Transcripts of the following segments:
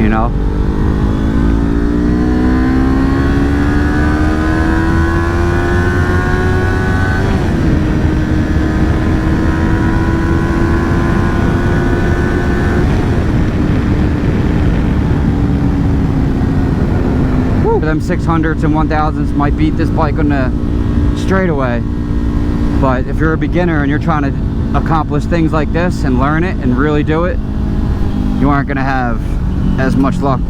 you know. Them 600s and 1000s might beat this bike on the straightaway, but if you're a beginner and you're trying to accomplish things like this and learn it and really do it, you aren't going to have as much luck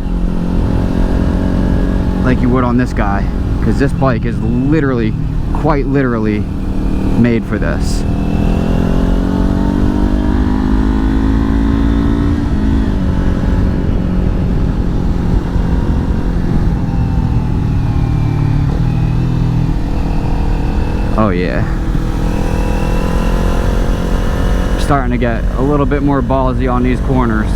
like you would on this guy, because this bike is literally, quite literally made for this. Oh yeah. Starting to get a little bit more ballsy on these corners.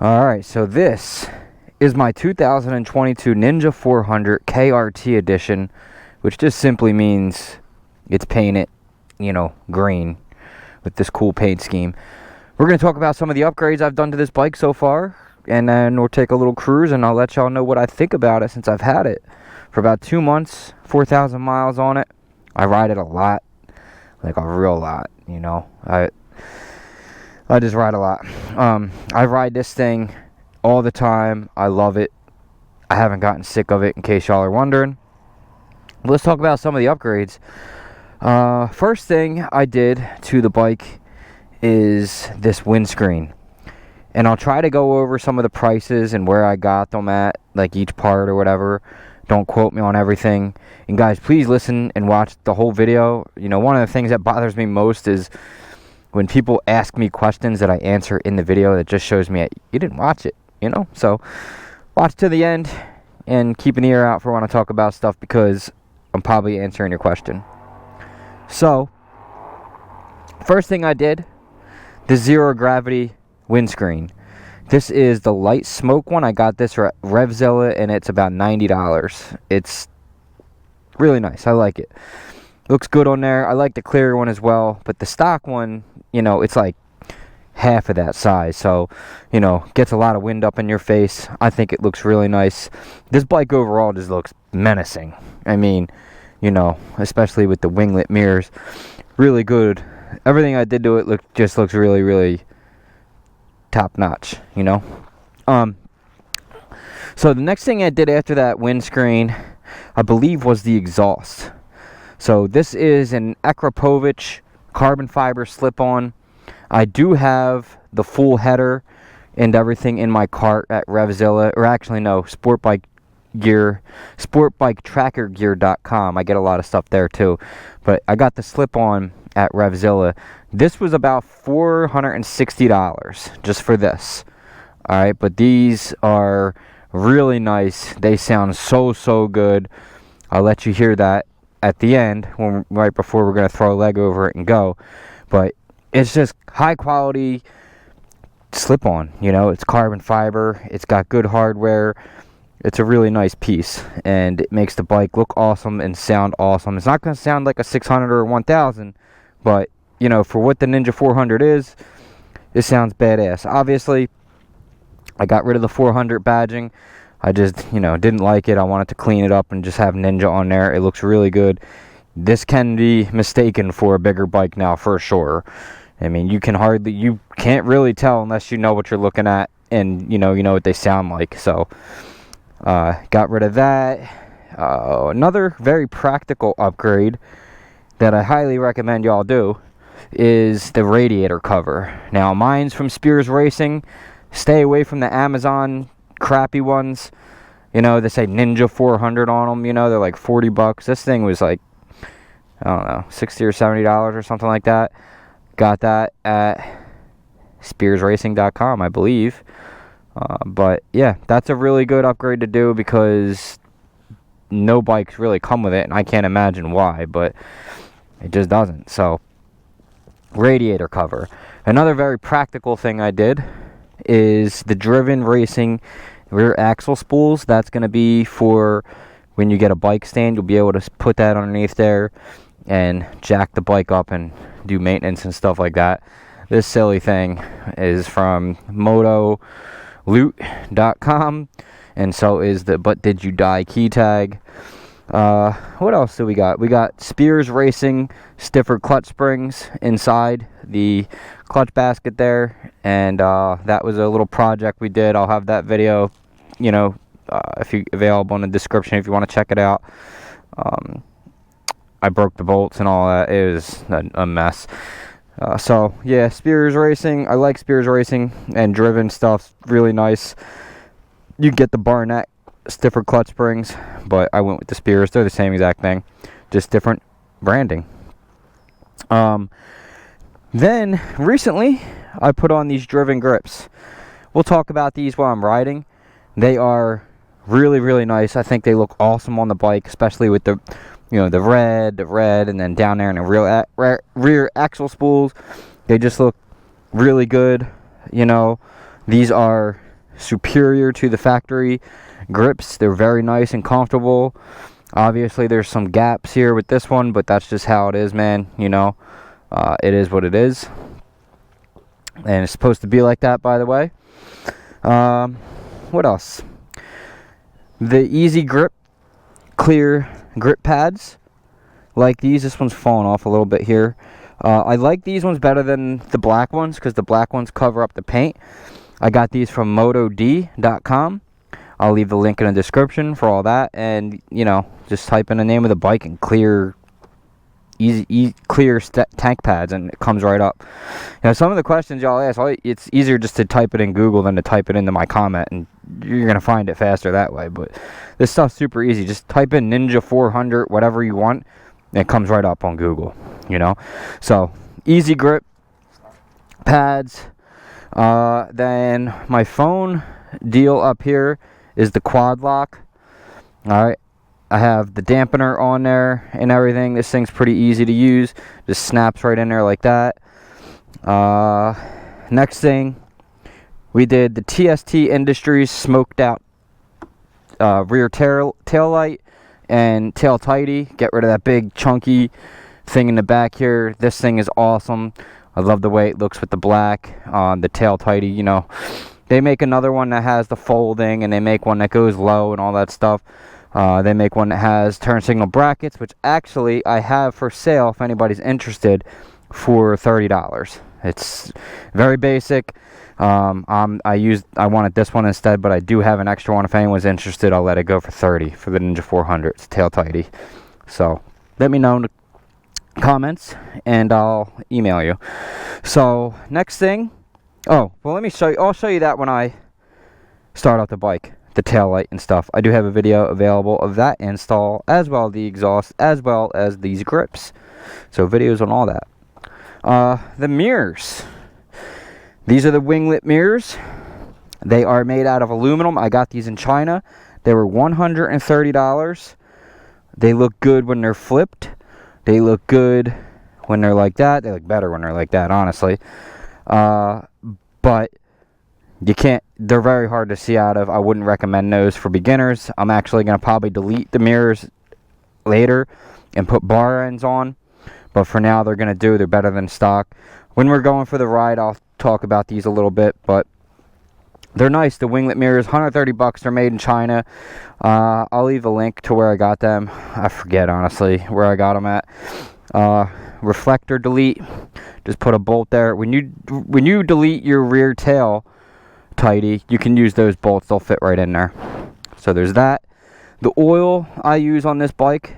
Alright, so this is my 2022 Ninja400 KRT edition, which just simply means it's painted, you know, green with this cool paint scheme. We're going to talk about some of the upgrades I've done to this bike so far, and then we'll take a little cruise and I'll let y'all know what I think about it since I've had it for about 2 months, 4,000 miles on it. I ride it a lot, like a real lot, you know. I just ride a lot. I ride this thing all the time. I love it. I haven't gotten sick of it, in case y'all are wondering. Let's talk about some of the upgrades. First thing I did to the bike is this windscreen. And I'll try to go over some of the prices and where I got them at, like each part or whatever. Don't quote me on everything. And guys, please listen and watch the whole video. You know, one of the things that bothers me most is when people ask me questions that I answer in the video, that just shows me you didn't watch it, you know? So watch to the end and keep an ear out for when I talk about stuff, because I'm probably answering your question. So, first thing I did, the zero gravity windscreen. This is the light smoke one. I got this at Revzilla and it's about $90. It's really nice. I like it. Looks good on there. I like the clear one as well, but the stock one, you know, it's like half of that size, so, you know, gets a lot of wind up in your face. I think it looks really nice. This bike overall just looks menacing. I mean, you know, especially with the winglet mirrors, really good. Everything I did to it just looks really, really top notch, you know. So the next thing I did after that windscreen, I believe, was the exhaust. So this is an Akrapovic carbon fiber slip-on. I do have the full header and everything in my cart at Revzilla, or actually no, sportbiketrackergear.com. I get a lot of stuff there too, but I got the slip-on at Revzilla. This was about $460 just for this. All right, but these are really nice. They sound so good. I'll let you hear that at the end, right before we're going to throw a leg over it and go. But it's just high quality slip-on, you know. It's carbon fiber, it's got good hardware. It's a really nice piece, and it makes the bike look awesome and sound awesome. It's not going to sound like a 600 or 1000, but, you know, for what the Ninja400 is, it sounds badass. Obviously, I got rid of the 400 badging. I just, you know, didn't like it. I wanted to clean it up and just have Ninja on there. It looks really good. This can be mistaken for a bigger bike now for sure. I mean, you can't really tell unless you know what you're looking at and you know what they sound like. So got rid of that. Another very practical upgrade that I highly recommend y'all do is the radiator cover. Now mine's from Spears Racing. Stay away from the Amazon crappy ones. You know, they say Ninja400 on them. You know, they're like 40 bucks. This thing was like, I don't know, $60 or $70 or something like that. Got that at spearsracing.com, I believe. But yeah, that's a really good upgrade to do because no bikes really come with it, and I can't imagine why, but it just doesn't. So radiator cover. Another very practical thing I did is the Driven Racing rear axle spools. That's going to be for when you get a bike stand. You'll be able to put that underneath there and jack the bike up and do maintenance and stuff like that. This silly thing is from motovlog.com, and so is the But Did You Die key tag. What else do we got? We got Spears Racing stiffer clutch springs inside the clutch basket there, and that was a little project we did. I'll have that video, you know, available in the description if you want to check it out. I broke the bolts and all that. It was a mess. So yeah, Spears Racing. I like Spears Racing, and Driven stuff's really nice. You get the Barnett stiffer clutch springs, but I went with the Spears. They're the same exact thing, just different branding. Then recently I put on these Driven grips. We'll talk about these while I'm riding. They are really, really nice. I think they look awesome on the bike, especially with the, you know, the red, and then down there in the rear axle spools. They just look really good. You know, these are superior to the factory grips. They're very nice and comfortable. Obviously there's some gaps here with this one, but that's just how it is, man. You know, it is what it is, and it's supposed to be like that, by the way. What else? The Easy Grip clear grip pads like these. This one's falling off a little bit here. I like these ones better than the black ones because the black ones cover up the paint. I got these from motod.com. I'll leave the link in the description for all that, and you know, just type in the name of the bike and clear tank pads, and it comes right up. You know, some of the questions y'all ask, it's easier just to type it in Google than to type it into my comment, and you're gonna find it faster that way. But this stuff's super easy. Just type in Ninja400, whatever you want, and it comes right up on Google. You know, so Easy Grip pads. Then my phone deal up here is the quad lock. Alright, I have the dampener on there and everything. This thing's pretty easy to use, just snaps right in there like that. Next thing, we did the TST Industries smoked out rear tail light and tail tidy. Get rid of that big chunky thing in the back here. This thing is awesome. I love the way it looks with the black on the tail tidy. You know, they make another one that has the folding, and they make one that goes low and all that stuff. They make one that has turn signal brackets, which actually I have for sale if anybody's interested, for $30. It's very basic. I wanted this one instead, but I do have an extra one. If anyone's interested, I'll let it go for $30 for the Ninja400. It's tail tidy. So let me know in the comments and I'll email you. So next thing, oh well, let me show you. I'll show you that when I start out the bike, the tail light and stuff. I do have a video available of that install, as well as the exhaust, as well as these grips. So videos on all that. The mirrors, these are the winglet mirrors. They are made out of aluminum. I got these in China. They were $130. They look good when they're flipped. They look good when they're like that. They look better when they're like that, honestly. But you can't, they're very hard to see out of. I wouldn't recommend those for beginners. I'm actually going to probably delete the mirrors later and put bar ends on. But for now, they're going to they're better than stock. When we're going for the ride, I'll talk about these a little bit. But they're nice. The winglet mirrors, 130 bucks. They're made in China. I'll leave a link to where I got them. I forget, honestly, where I got them at. Reflector delete. Just put a bolt there. When you delete your rear tail tighty, you can use those bolts. They'll fit right in there. So there's that. The oil I use on this bike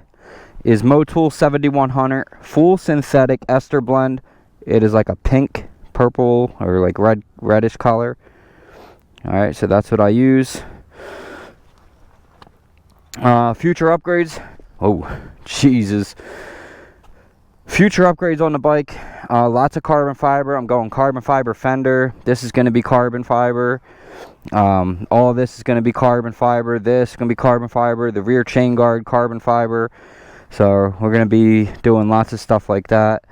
is Motul 7100 full synthetic ester blend. It is like a pink, purple, or like reddish color. Alright, so that's what I use. Future upgrades. Oh, Jesus. Future upgrades on the bike. Lots of carbon fiber. I'm going carbon fiber fender. This is going to be carbon fiber. All of this is going to be carbon fiber. This is going to be carbon fiber. The rear chain guard, carbon fiber. So we're going to be doing lots of stuff like that,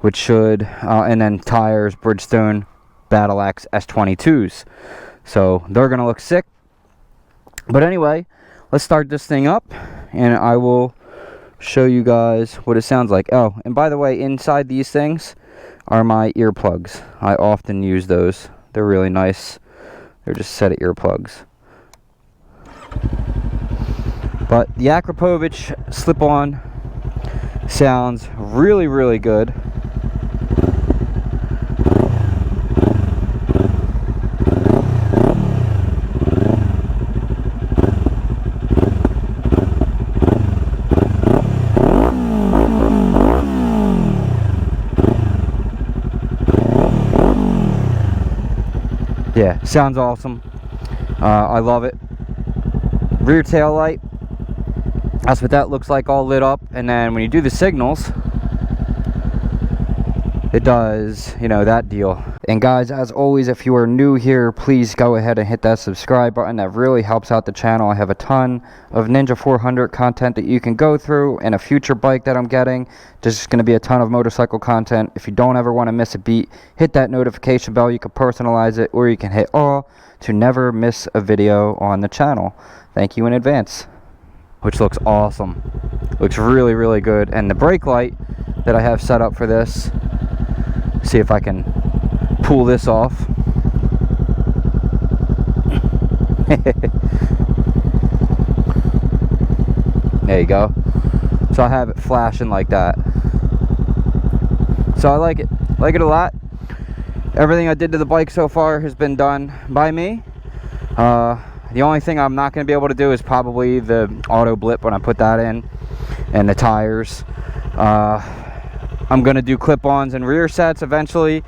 which should, and then tires, Bridgestone Battle Axe S22s. So they're going to look sick. But anyway, let's start this thing up, and I will show you guys what it sounds like. Oh, and by the way, inside these things are my earplugs. I often use those. They're really nice. They're just set of earplugs. But the Akrapovic slip-on sounds really, really good. Yeah, sounds awesome. I love it. Rear tail light. That's what that looks like, all lit up. And then when you do the signals, it does, you know, that deal. And guys, as always, if you are new here, please go ahead and hit that subscribe button. That really helps out the channel. I have a ton of Ninja400 content that you can go through, and a future bike that I'm getting. There's just going to be a ton of motorcycle content. If you don't ever want to miss a beat, hit that notification bell. You can personalize it, or you can hit all to never miss a video on the channel. Thank you in advance. Which looks awesome. Looks really, really good. And the brake light that I have set up for this, see if I can pull this off. There you go. So I have it flashing like that. So I like it a lot. Everything I did to the bike so far has been done by me. The only thing I'm not going to be able to do is probably the auto blip when I put that in, and the tires. I'm going to do clip-ons and rear sets eventually.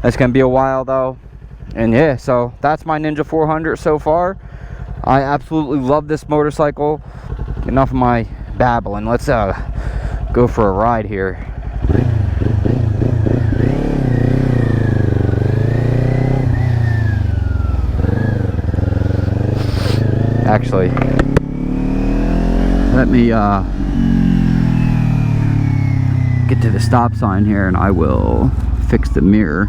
That's going to be a while though. And yeah, so that's my Ninja400 so far. I absolutely love this motorcycle. Enough of my babbling. Let's go for a ride here. Actually, let me get to the stop sign here, and I will fix the mirror.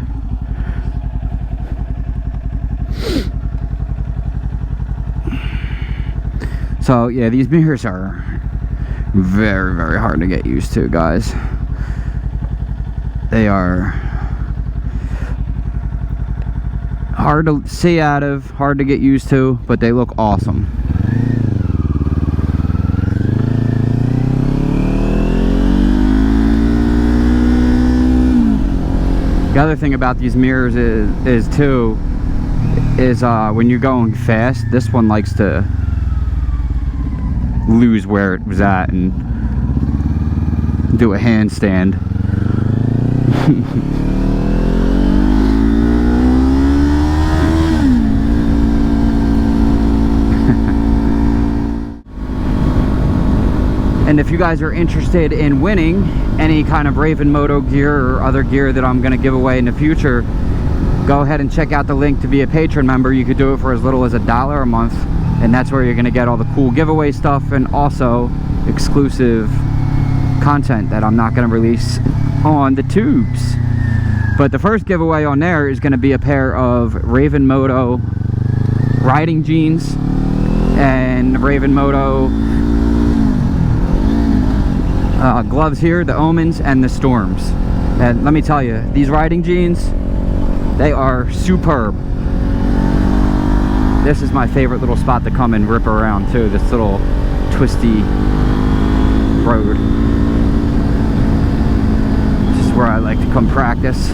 So yeah, these mirrors are very, very hard to get used to, guys. They are hard to see out of, hard to get used to, but they look awesome. The other thing about these mirrors is when you're going fast, this one likes to lose where it was at and do a handstand. And if you guys are interested in winning any kind of Raven Moto gear or other gear that I'm going to give away in the future, go ahead and check out the link to be a patron member. You could do it for as little as $1 a month, and that's where you're going to get all the cool giveaway stuff and also exclusive content that I'm not going to release on the tubes. But the first giveaway on there is going to be a pair of Raven Moto riding jeans and Raven Moto gloves here, the Omens and the Storms. And let me tell you, these riding jeans, they are superb. This is my favorite little spot to come and rip around too, this little twisty road. This is where I like to come practice.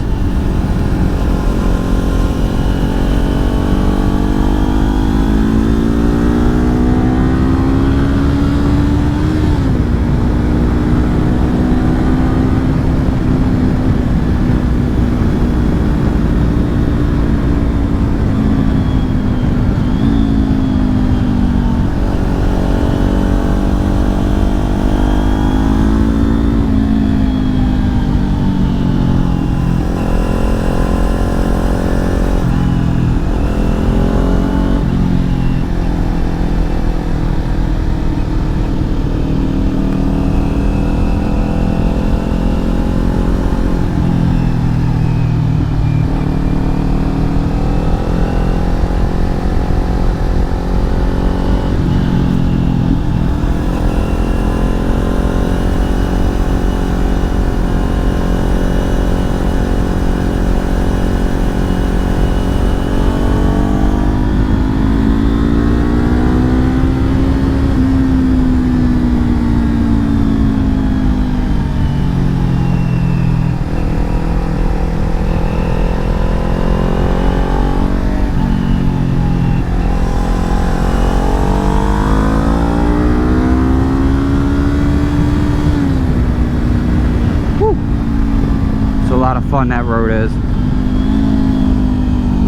Fun that road is.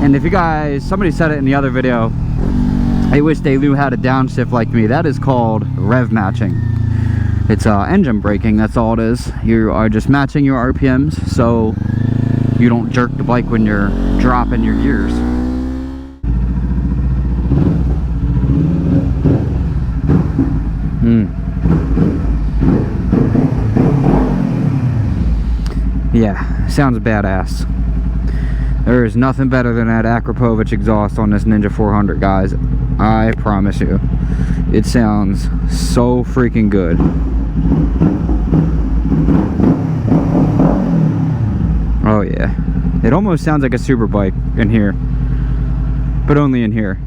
And if you guys, somebody said it in the other video, I wish they knew how to downshift like me. That is called rev matching. It's engine braking, that's all it is. You are just matching your RPMs so you don't jerk the bike when you're dropping your gears. Yeah, sounds badass. There is nothing better than that Akrapovic exhaust on this Ninja400, guys. I promise you. It sounds so freaking good. Oh yeah. It almost sounds like a super bike in here. But only in here.